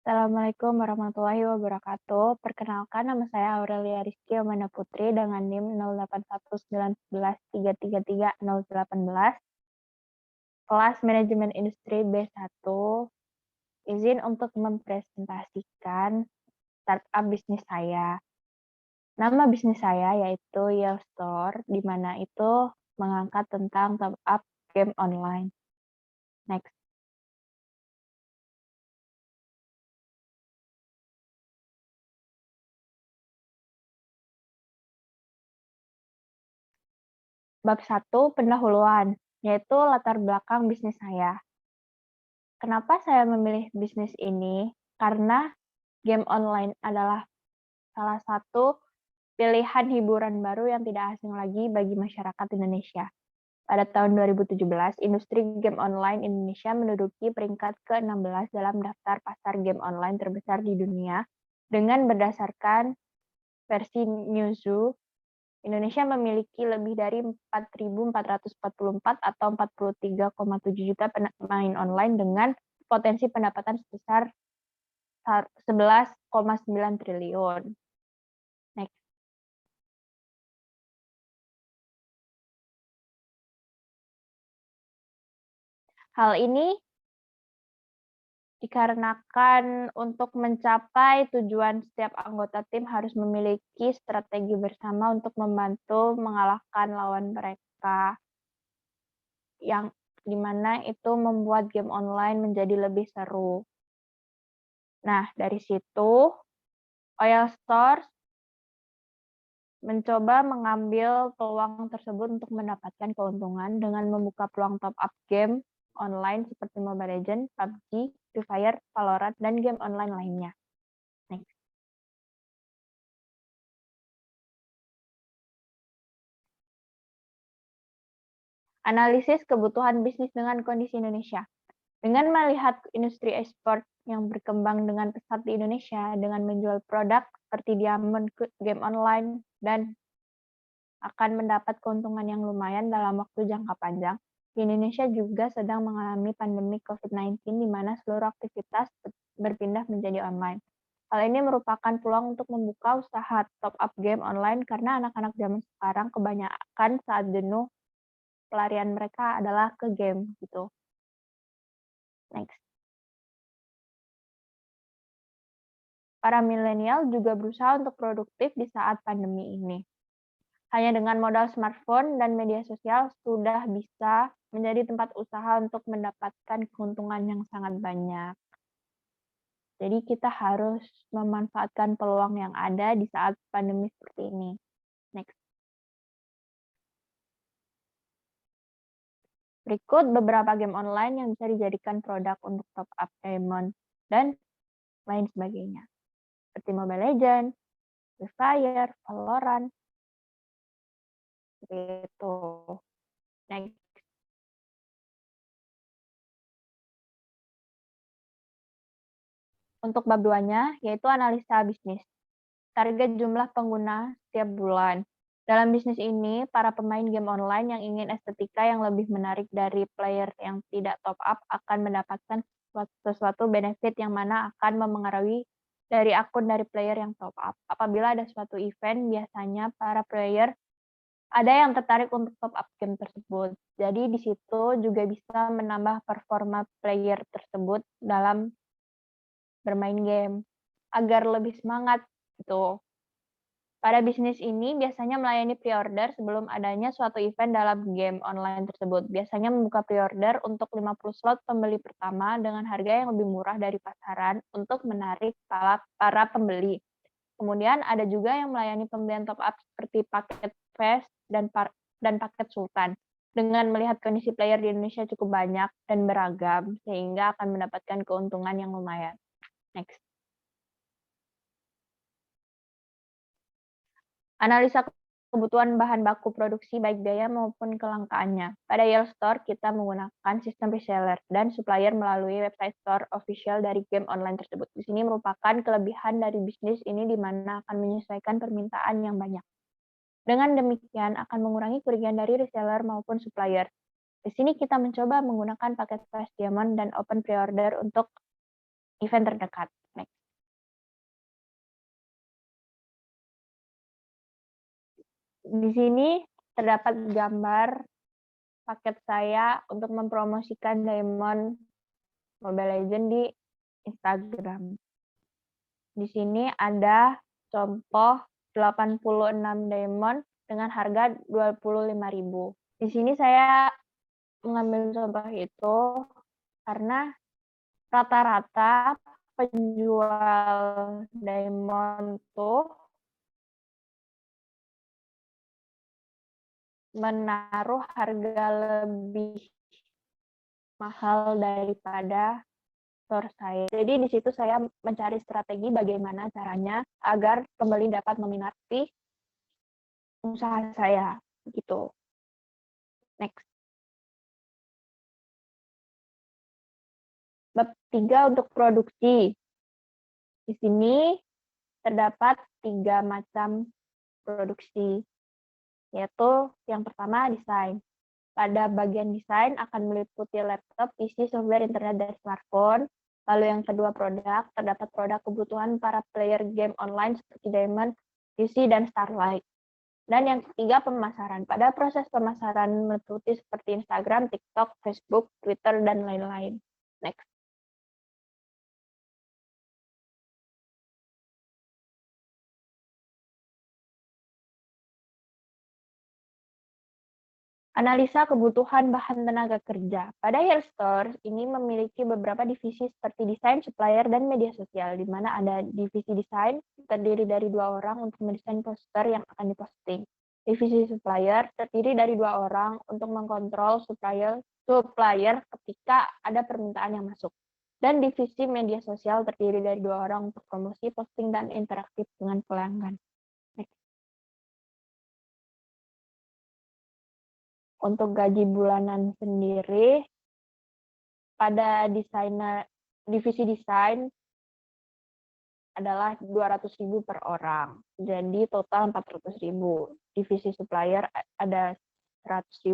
Assalamualaikum warahmatullahi wabarakatuh. Perkenalkan, nama saya Aurelia Rizky Amanda Putri dengan NIM 081913333018, kelas Manajemen Industri B1. Izin untuk mempresentasikan startup bisnis saya. Nama bisnis saya yaitu Yale Store, di mana itu mengangkat tentang top up game online. Next. Bab 1, pendahuluan, yaitu latar belakang bisnis saya. Kenapa saya memilih bisnis ini? Karena game online adalah salah satu pilihan hiburan baru yang tidak asing lagi bagi masyarakat Indonesia. Pada tahun 2017, industri game online Indonesia menduduki peringkat ke-16 dalam daftar pasar game online terbesar di dunia. Dengan berdasarkan versi Newzoo, Indonesia memiliki lebih dari 4.444 atau 43,7 juta pemain online dengan potensi pendapatan sebesar 11,9 triliun. Next. Hal ini dikarenakan untuk mencapai tujuan setiap anggota tim harus memiliki strategi bersama untuk membantu mengalahkan lawan mereka, yang dimana itu membuat game online menjadi lebih seru. Nah, dari situ Oyel Store mencoba mengambil peluang tersebut untuk mendapatkan keuntungan dengan membuka peluang top up game online seperti Mobile Legends, PUBG, Free Fire, Valorant, dan game online lainnya. Next. Analisis kebutuhan bisnis dengan kondisi Indonesia. Dengan melihat industri e-sport yang berkembang dengan pesat di Indonesia dengan menjual produk seperti Diamond Game Online dan akan mendapat keuntungan yang lumayan dalam waktu jangka panjang, di Indonesia juga sedang mengalami pandemi COVID-19 di mana seluruh aktivitas berpindah menjadi online. Hal ini merupakan peluang untuk membuka usaha top up game online karena anak-anak zaman sekarang kebanyakan saat jenuh pelarian mereka adalah ke game gitu. Next. Para milenial juga berusaha untuk produktif di saat pandemi ini. Hanya dengan modal smartphone dan media sosial sudah bisa menjadi tempat usaha untuk mendapatkan keuntungan yang sangat banyak. Jadi kita harus memanfaatkan peluang yang ada di saat pandemi seperti ini. Next. Berikut beberapa game online yang bisa dijadikan produk untuk top up diamond dan lain sebagainya. Seperti Mobile Legends, Free Fire, Valorant, gitu. Next. Untuk bab 2-nya, yaitu analisa bisnis. Target jumlah pengguna setiap bulan. Dalam bisnis ini, para pemain game online yang ingin estetika yang lebih menarik dari player yang tidak top up akan mendapatkan sesuatu benefit yang mana akan memengaruhi dari akun dari player yang top up. Apabila ada suatu event, biasanya para player ada yang tertarik untuk top up game tersebut. Jadi di situ juga bisa menambah performa player tersebut dalam bermain game agar lebih semangat gitu. Pada bisnis ini biasanya melayani pre-order sebelum adanya suatu event dalam game online tersebut. Biasanya membuka pre-order untuk 50 slot pembeli pertama dengan harga yang lebih murah dari pasaran untuk menarik para pembeli. Kemudian ada juga yang melayani pembelian top up seperti paket Fast dan paket Sultan. Dengan melihat kondisi player di Indonesia cukup banyak dan beragam, sehingga akan mendapatkan keuntungan yang lumayan. Next. Analisa kebutuhan bahan baku produksi baik biaya maupun kelangkaannya. Pada Yale Store, kita menggunakan sistem reseller dan supplier melalui website store official dari game online tersebut. Di sini merupakan kelebihan dari bisnis ini di mana akan menyesuaikan permintaan yang banyak. Dengan demikian akan mengurangi kerugian dari reseller maupun supplier. Di sini kita mencoba menggunakan paket Flash Diamond dan Open Pre-order untuk event terdekat. Di sini terdapat gambar paket saya untuk mempromosikan Diamond Mobile Legends di Instagram. Di sini ada contoh 86 diamond dengan harga 25.000. Di sini saya mengambil contoh itu karena rata-rata penjual diamond tuh menaruh harga lebih mahal daripada store saya. Jadi di situ saya mencari strategi bagaimana caranya agar pembeli dapat meminati usaha saya gitu. Next. Bab 3 untuk produksi. Di sini terdapat 3 macam produksi, yaitu yang pertama desain. Pada bagian desain akan meliputi laptop, PC, software, internet, dan smartphone. Lalu yang kedua produk, terdapat produk kebutuhan para player game online seperti Diamond, PC, dan Starlight. Dan yang ketiga pemasaran. Pada proses pemasaran meliputi seperti Instagram, TikTok, Facebook, Twitter, dan lain-lain. Next. Analisa kebutuhan bahan tenaga kerja. Pada Hairstore ini memiliki beberapa divisi seperti desain, supplier, dan media sosial, di mana ada divisi desain terdiri dari 2 orang untuk mendesain poster yang akan diposting. Divisi supplier terdiri dari 2 orang untuk mengkontrol supplier ketika ada permintaan yang masuk. Dan divisi media sosial terdiri dari 2 orang untuk promosi, posting, dan interaktif dengan pelanggan. Untuk gaji bulanan sendiri, pada divisi desain adalah 200.000 per orang. Jadi total 400.000. Divisi supplier ada 100.000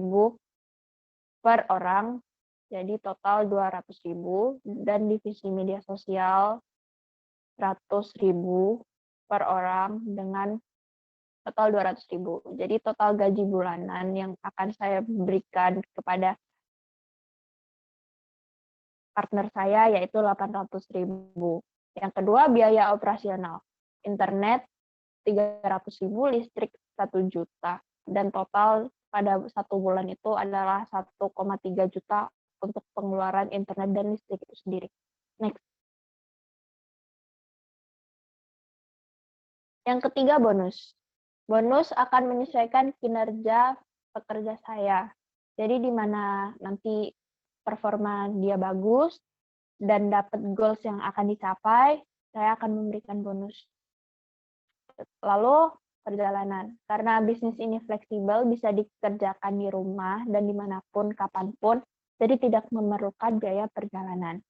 per orang. Jadi total 200.000. Dan divisi media sosial 100.000 per orang dengan total 200.000. Jadi total gaji bulanan yang akan saya berikan kepada partner saya yaitu 800.000. Yang kedua biaya operasional. Internet 300.000, listrik 1 juta. Dan total pada 1 bulan itu adalah 1,3 juta untuk pengeluaran internet dan listrik itu sendiri. Next. Yang ketiga bonus. Bonus akan menyesuaikan kinerja pekerja saya. Jadi di mana nanti performa dia bagus dan dapat goals yang akan dicapai, saya akan memberikan bonus. Lalu perjalanan. Karena bisnis ini fleksibel, bisa dikerjakan di rumah dan dimanapun, kapanpun, jadi tidak memerlukan biaya perjalanan.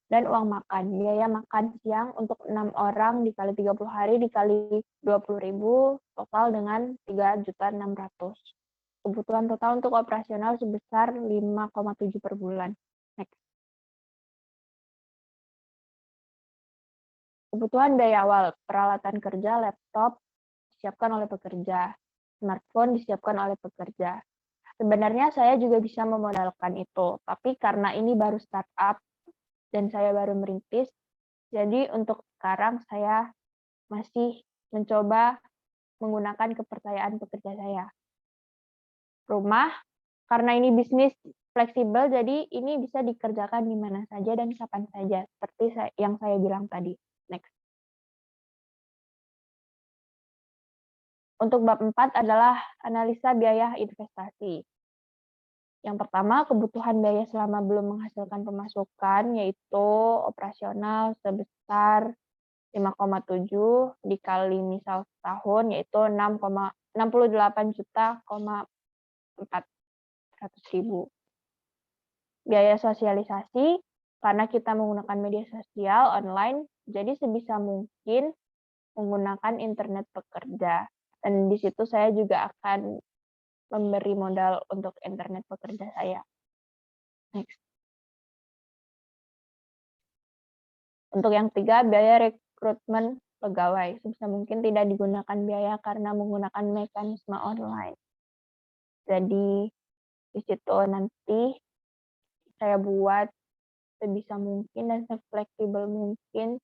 Dan uang makan. Biaya makan siang untuk 6 orang dikali 30 hari dikali 20.000 total dengan 3.600.000. Kebutuhan total untuk operasional sebesar 5,7 per bulan. Next. Kebutuhan biaya awal, peralatan kerja, laptop disiapkan oleh pekerja, smartphone disiapkan oleh pekerja. Sebenarnya saya juga bisa memodalkan itu, tapi karena ini baru startup, dan saya baru merintis, jadi untuk sekarang saya masih mencoba menggunakan kepercayaan pekerja saya. Rumah, karena ini bisnis fleksibel, jadi ini bisa dikerjakan di mana saja dan kapan saja, seperti yang saya bilang tadi. Next. Untuk bab 4 adalah analisa biaya investasi. Yang pertama, kebutuhan biaya selama belum menghasilkan pemasukan, yaitu operasional sebesar 5,7 dikali misal setahun, yaitu 68.400.000. Biaya sosialisasi, karena kita menggunakan media sosial online, jadi sebisa mungkin menggunakan internet pekerja. Dan di situ saya juga akan memberi modal untuk internet pekerja saya. Next. Untuk yang ketiga, biaya rekrutmen pegawai. Sebisa mungkin tidak digunakan biaya karena menggunakan mekanisme online. Jadi di situ nanti saya buat sebisa mungkin dan sefleksibel mungkin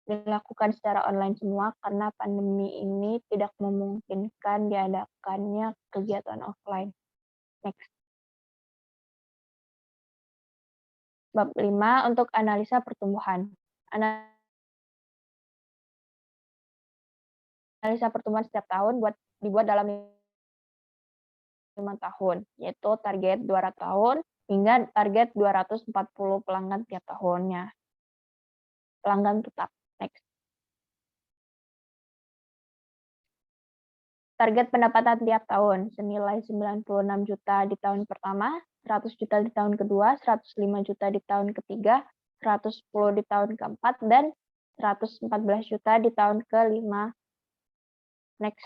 dilakukan secara online semua karena pandemi ini tidak memungkinkan diadakannya kegiatan offline. Next. Bab 5 untuk analisa pertumbuhan. Analisa pertumbuhan setiap tahun dibuat dalam 5 tahun, yaitu target 200 tahun hingga target 240 pelanggan tiap tahunnya. Pelanggan tetap. Next. Target pendapatan tiap tahun senilai 96 juta di tahun pertama, 100 juta di tahun kedua, 105 juta di tahun ketiga, 110 di tahun keempat, dan 114 juta di tahun kelima. Next.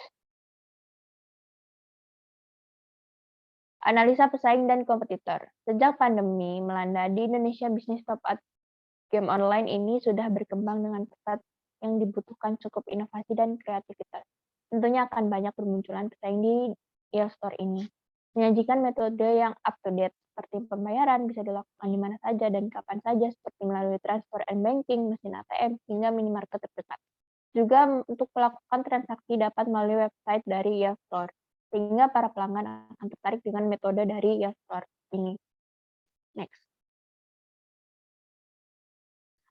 Analisa pesaing dan kompetitor. Sejak pandemi melanda di Indonesia, bisnis top-up game online ini sudah berkembang dengan pesat yang dibutuhkan cukup inovasi dan kreativitas. Tentunya akan banyak bermunculan pesaing di e-store ini. Menyajikan metode yang up-to-date seperti pembayaran bisa dilakukan di mana saja dan kapan saja seperti melalui transfer and banking, mesin ATM, hingga minimarket terdekat. Juga untuk melakukan transaksi dapat melalui website dari e-store, sehingga para pelanggan akan tertarik dengan metode dari e-store ini. Next.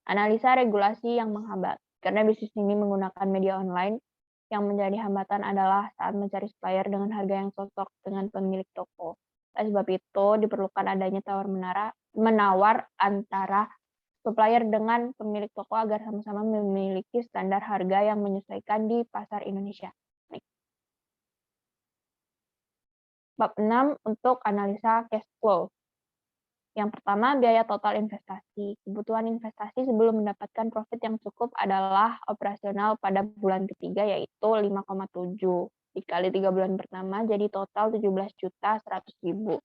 Analisa regulasi yang menghambat. Karena bisnis ini menggunakan media online, yang menjadi hambatan adalah saat mencari supplier dengan harga yang cocok dengan pemilik toko. Oleh sebab itu, diperlukan adanya tawar-menawar antara supplier dengan pemilik toko agar sama-sama memiliki standar harga yang menyesuaikan di pasar Indonesia. Bab 6 untuk analisa cash flow. Yang pertama, biaya total investasi. Kebutuhan investasi sebelum mendapatkan profit yang cukup adalah operasional pada bulan ketiga, yaitu 5,7 dikali 3 bulan pertama, jadi total 17.100.000.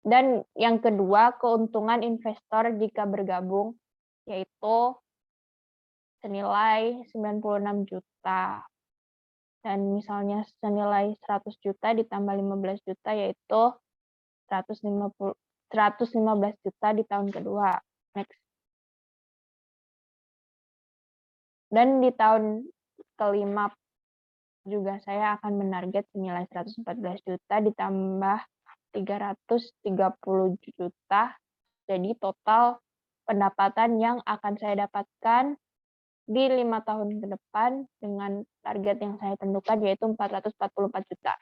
Dan yang kedua, keuntungan investor jika bergabung, yaitu senilai 96 juta. Dan misalnya senilai 100 juta ditambah 15 juta, yaitu 115 juta di tahun kedua. Next. Dan di tahun kelima juga saya akan menarget senilai 114 juta ditambah 330 juta. Jadi total pendapatan yang akan saya dapatkan di 5 tahun ke depan dengan target yang saya tentukan yaitu 444 juta.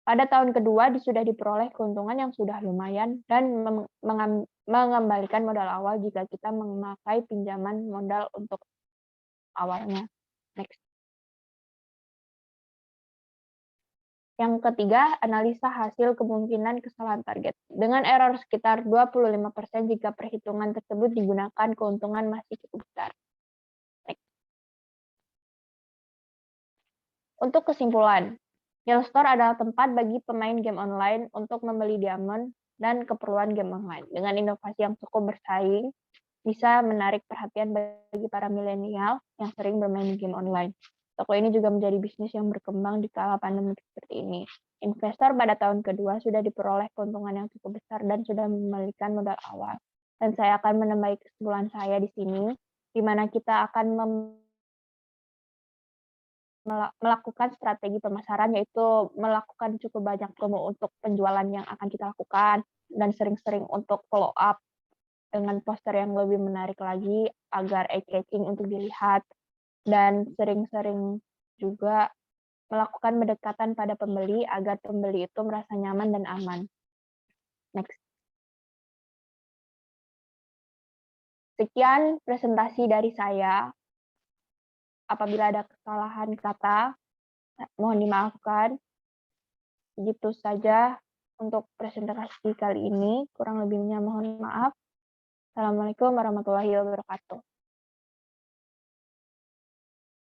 Pada tahun kedua sudah diperoleh keuntungan yang sudah lumayan dan mengembalikan modal awal jika kita memakai pinjaman modal untuk awalnya. Next. Yang ketiga, analisa hasil kemungkinan kesalahan target. Dengan error sekitar 25% jika perhitungan tersebut digunakan, keuntungan masih cukup besar. Next. Untuk kesimpulan, e-store adalah tempat bagi pemain game online untuk membeli diamond dan keperluan game online. Dengan inovasi yang cukup bersaing, bisa menarik perhatian bagi para milenial yang sering bermain game online. Toko ini juga menjadi bisnis yang berkembang di kala pandemi seperti ini. Investor pada tahun kedua sudah diperoleh keuntungan yang cukup besar dan sudah mengembalikan modal awal. Dan saya akan menambahi kesimpulan saya di sini, di mana kita akan melakukan strategi pemasaran, yaitu melakukan cukup banyak promo untuk penjualan yang akan kita lakukan, dan sering-sering untuk follow up dengan poster yang lebih menarik lagi agar eye-catching untuk dilihat, dan sering-sering juga melakukan pendekatan pada pembeli agar pembeli itu merasa nyaman dan aman. Next. Sekian presentasi dari saya. Apabila ada kesalahan kata, mohon dimaafkan. Begitu saja untuk presentasi kali ini. Kurang lebihnya mohon maaf. Assalamualaikum warahmatullahi wabarakatuh.